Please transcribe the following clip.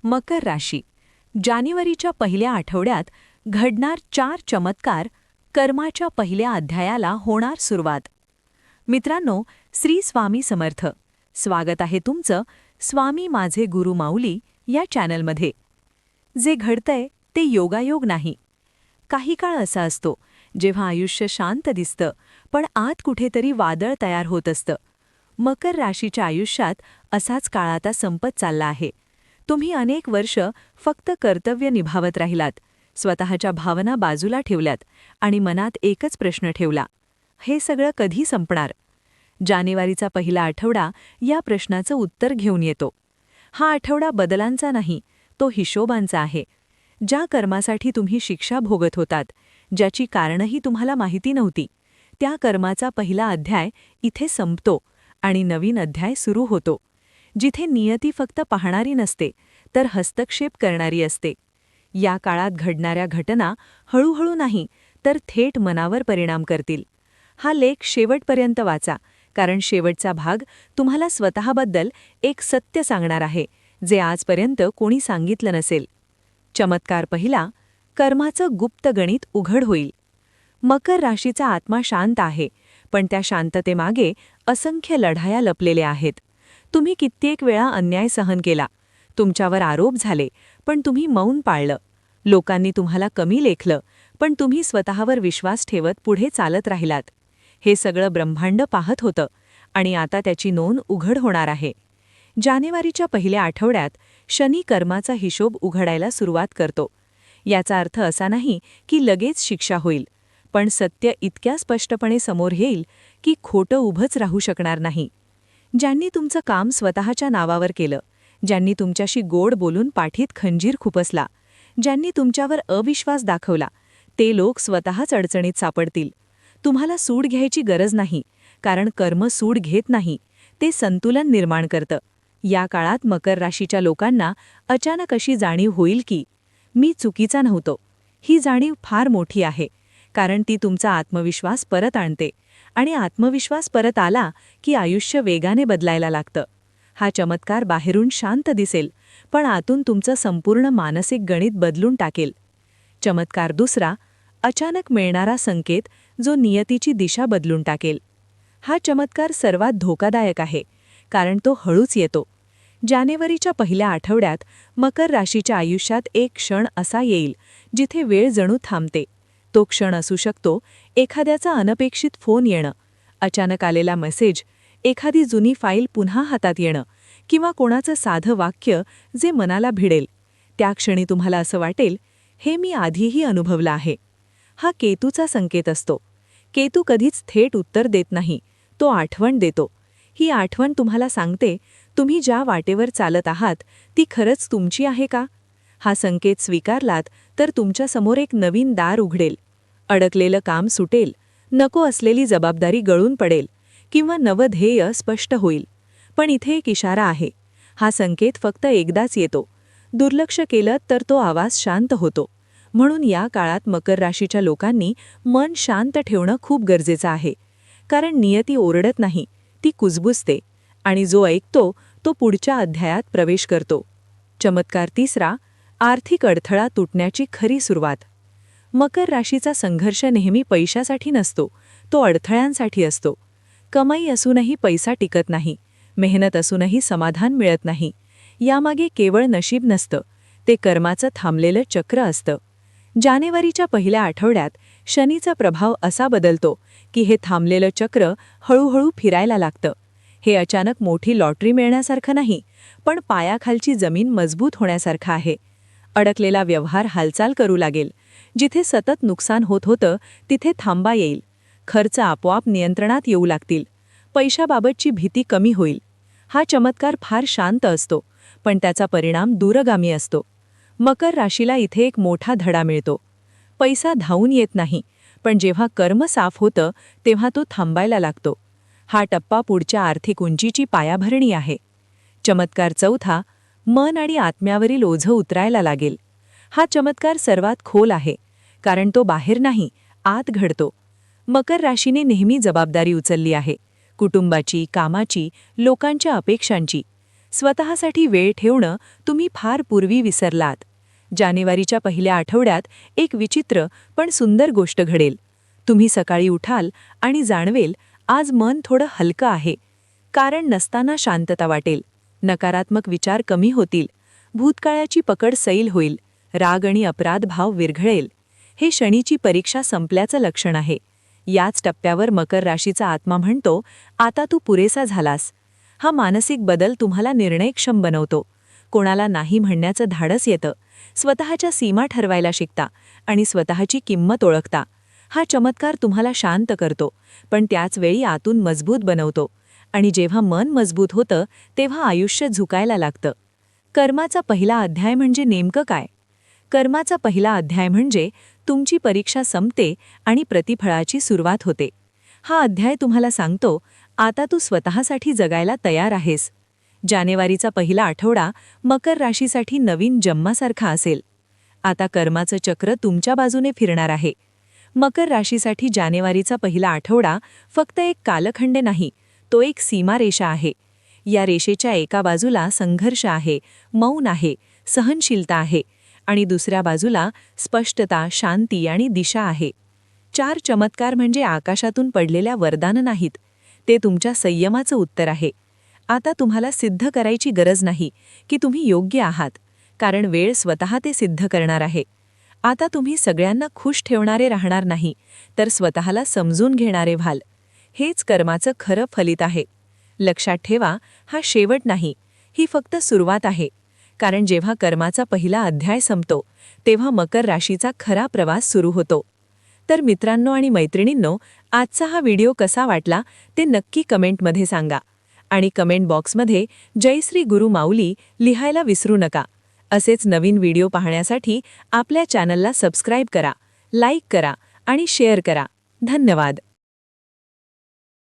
मकर राशी जानेवारीच्या पहिल्या आठवड्यात घडणार 4 चमत्कार. कर्माच्या पहिल्या अध्यायाला होणार सुरुवात. मित्रांनो, श्री स्वामी समर्थ. स्वागत आहे तुमचं स्वामी माझे गुरु माऊली या चॅनलमध्ये. जे घडतंय ते योगायोग नाही. काही काळ असा असतो जेव्हा आयुष्य शांत दिसतं, पण आत कुठेतरी वादळ तयार होत असतं. मकर राशीच्या आयुष्यात असाच काळ आता संपत चालला आहे. तुम्ही अनेक वर्ष फक्त कर्तव्य निभावत राहिलात, स्वतःच्या भावना बाजूला ठेवल्यात आणि मनात एकच प्रश्न ठेवला, हे सगळं कधी संपणार? जानेवारीचा पहिला आठवडा या प्रश्नाचं उत्तर घेऊन येतो. हा आठवडा बदलांचा नाही, तो हिशोबांचा आहे. ज्या कर्मासाठी तुम्ही शिक्षा भोगत होतात, ज्याची कारणंही तुम्हाला माहिती नव्हती, त्या कर्माचा पहिला अध्याय इथे संपतो आणि नवीन अध्याय सुरू होतो, जिथे नियती फक्त पाहणारी नसते तर हस्तक्षेप करणारी असते. या काळात घडणाऱ्या घटना हळूहळू नाही तर थेट मनावर परिणाम करतील. हा लेख शेवटपर्यंत वाचा, कारण शेवटचा भाग तुम्हाला स्वतःबद्दल एक सत्य सांगणार आहे, जे आजपर्यंत कोणी सांगितलं नसेल. चमत्कार पहिला, कर्माचं गुप्त गणित उघड होईल. मकर राशीचा आत्मा शांत आहे, पण त्या शांततेमागे असंख्य लढाया लपलेल्या आहेत. तुम्ही कित्येक वेळा अन्याय सहन केला, तुमच्यावर आरोप झाले, पण तुम्ही मौन पाळलं. लोकांनी तुम्हाला कमी लेखलं, पण तुम्ही स्वतःवर विश्वास ठेवत पुढे चालत राहिलात. हे सगळं ब्रह्मांड पाहत होतं आणि आता त्याची नोंद उघड होणार आहे. जानेवारीच्या पहिल्या आठवड्यात शनी कर्माचा हिशोब उघडायला सुरुवात करतो. याचा अर्थ असा नाही की लगेच शिक्षा होईल, पण सत्य इतक्या स्पष्टपणे समोर येईल की खोटं उभंच राहू शकणार नाही. ज्यांनी तुमचं काम स्वतःच्या नावावर केलं, ज्यांनी तुमच्याशी गोड बोलून पाठीत खंजीर खुपसला, ज्यांनी तुमच्यावर अविश्वास दाखवला, ते लोक स्वतःच अडचणीत सापडतील. तुम्हाला सूड घ्यायची गरज नाही, कारण कर्म सूड घेत नाही, ते संतुलन निर्माण करतं. या काळात मकर राशीच्या लोकांना अचानक अशी जाणीव होईल की मी चुकीचा नव्हतो. ही जाणीव फार मोठी आहे, कारण ती तुमचा आत्मविश्वास परत आणते, आणि आत्मविश्वास परत आला की आयुष्य वेगाने बदलायला लागतं. हा चमत्कार बाहेरून शांत दिसेल, पण आतून तुमचं संपूर्ण मानसिक गणित बदलून टाकेल. चमत्कार दुसरा, अचानक मिळणारा संकेत जो नियतीची दिशा बदलून टाकेल. हा चमत्कार सर्वात धोकादायक आहे, कारण तो हळूच येतो. जानेवारीच्या पहिल्या आठवड्यात मकर राशीच्या आयुष्यात एक क्षण असा येईल जिथे वेळ जणू थांबते. तो क्षण असू शकतो एखाद्याचा अनपेक्षित फोन येणं, अचानक आलेला मेसेज, एखादी जुनी फाईल पुन्हा हातात येणं, किंवा कोणाचं साधं वाक्य जे मनाला भिडेल. त्या क्षणी तुम्हाला असं वाटेल, हे मी आधीही अनुभवलं आहे. हा केतूचा संकेत असतो. केतू कधीच थेट उत्तर देत नाही, तो आठवण देतो. ही आठवण तुम्हाला सांगते, तुम्ही ज्या वाटेवर चालत आहात ती खरंच तुमची आहे का? हा संकेत स्वीकारलात तर तुमच्यासमोर एक नवीन दार उघडेल. अडकलेलं काम सुटेल, नको असलेली जबाबदारी गळून पडेल, किंवा नवं ध्येय स्पष्ट होईल. पण इथे एक इशारा आहे. हा संकेत फक्त एकदाच येतो. दुर्लक्ष केलं तर तो आवाज शांत होतो. म्हणून या काळात मकर राशीच्या लोकांनी मन शांत ठेवणं खूप गरजेचं आहे, कारण नियती ओरडत नाही, ती कुजबुजते, आणि जो ऐकतो तो पुढच्या अध्यायात प्रवेश करतो. चमत्कार तिसरा, आर्थिक अडथळा तुटण्याची खरी सुरुवात. मकर राशीचा संघर्ष नेहमी पैशासाठी नसतो, तो अडथळ्यांसाठी असतो. कमाई असूनही पैसा टिकत नाही, मेहनत असूनही समाधान मिळत नाही. यामागे केवळ नशीब नसतं, ते कर्माचं थांबलेलं चक्र असतं. जानेवारीच्या पहिल्या आठवड्यात शनीचा प्रभाव असा बदलतो की हे थांबलेलं चक्र हळूहळू फिरायला लागतं. हे अचानक मोठी लॉटरी मिळण्यासारखं नाही, पण पायाखालची जमीन मजबूत होण्यासारखं आहे. अडकलेला व्यवहार हालचाल करू लागेल. जिथे सतत नुकसान होत होतं तिथे थांबा येईल. खर्च आपोआप नियंत्रणात येऊ लागतील. पैशाबाबतची भीती कमी होईल. हा चमत्कार फार शांत असतो, पण त्याचा परिणाम दूरगामी असतो. मकर राशीला इथे एक मोठा धडा मिळतो. पैसा धावून येत नाही, पण जेव्हा कर्म साफ होतं तेव्हा तो थांबायला लागतो. हा टप्पा पुढच्या आर्थिक उंचीची पायाभरणी आहे. चमत्कार चौथा, मन आणि आत्म्यावरील ओझं उतरायला लागेल. हा चमत्कार सर्वात खोल आहे, कारण तो बाहेर नाही, आत घडतो. मकर राशीने नेहमी जबाबदारी उचलली आहे, कुटुंबाची, कामाची, लोकांच्या अपेक्षांची. स्वतःसाठी वेळ ठेवणं तुम्ही फार पूर्वी विसरलात. जानेवारीच्या पहिल्या आठवड्यात एक विचित्र पण सुंदर गोष्ट घडेल. तुम्ही सकाळी उठाल आणि जाणवेल, आज मन थोडं हलकं आहे. कारण नसताना शांतता वाटेल. नकारात्मक विचार कमी होतील. भूतकाळाची पकड सैल होईल. राग आणि अपराध भाव विरघळेल. हे शनीची परीक्षा संपल्याचं लक्षण आहे. याच टप्प्यावर मकर राशीचा आत्मा म्हणतो, आता तू पुरेसा झालास. हा मानसिक बदल तुम्हाला निर्णयक्षम बनवतो. कोणाला नाही म्हणण्याचं धाडस येतं. स्वतःच्या सीमा ठरवायला शिकता आणि स्वतःची किंमत ओळखता. हा चमत्कार तुम्हाला शांत करतो, पण त्याच वेळी आतून मजबूत बनवतो. आणि जेव्हा मन मजबूत होतं तेव्हा आयुष्य झुकायला लागतं. कर्माचा पहिला अध्याय म्हणजे नेमकं काय? कर्माचा पहिला अध्याय म्हणजे तुमची परीक्षा संपते आणि प्रतिफळाची सुरुवात होते. हा अध्याय तुम्हाला सांगतो, आता तू स्वतःसाठी जगायला तयार आहेस. जानेवारीचा पहिला आठवडा मकर राशीसाठी नवीन जन्मासारखा असेल. आता कर्माचं चक्र तुमच्या बाजूने फिरणार आहे. मकर राशीसाठी जानेवारीचा पहिला आठवडा फक्त एक कालखंड नाही, तो एक सीमारेषा आहे. या रेषेच्या एका बाजूला संघर्ष आहे, मौन आहे, सहनशीलता आहे आणि दुसऱ्या बाजूला स्पष्टता, शांती आणि दिशा आहे. 4 चमत्कार म्हणजे आकाशातून पडलेल्या वरदान नाहीत, ते तुमच्या संयमाचं उत्तर आहे. आता तुम्हाला सिद्ध करायची गरज नाही की तुम्ही योग्य आहात, कारण वेळ स्वतः ते सिद्ध करणार आहे. आता तुम्ही सगळ्यांना खुश ठेवणारे राहणार नाही, तर स्वतःला समजून घेणारे व्हाल. हेच कर्माचं खरं फलित आहे. लक्षात ठेवा, हा शेवट नाही, ही फक्त सुरुवात आहे. कारण जेव्हा कर्माचा पहिला अध्याय संपतो तेव्हा मकर राशीचा खरा प्रवास सुरू होतो. तर मित्रांनो आणि मैत्रिणींनो, आजचा हा व्हिडिओ कसा वाटला ते नक्की कमेंटमध्ये सांगा. आणि कमेंट बॉक्समध्ये जय श्री गुरु माऊली लिहायला विसरू नका. असेच नवीन व्हिडिओ पाहण्यासाठी आपल्या चॅनलला सबस्क्राईब करा, लाईक करा आणि शेअर करा. धन्यवाद.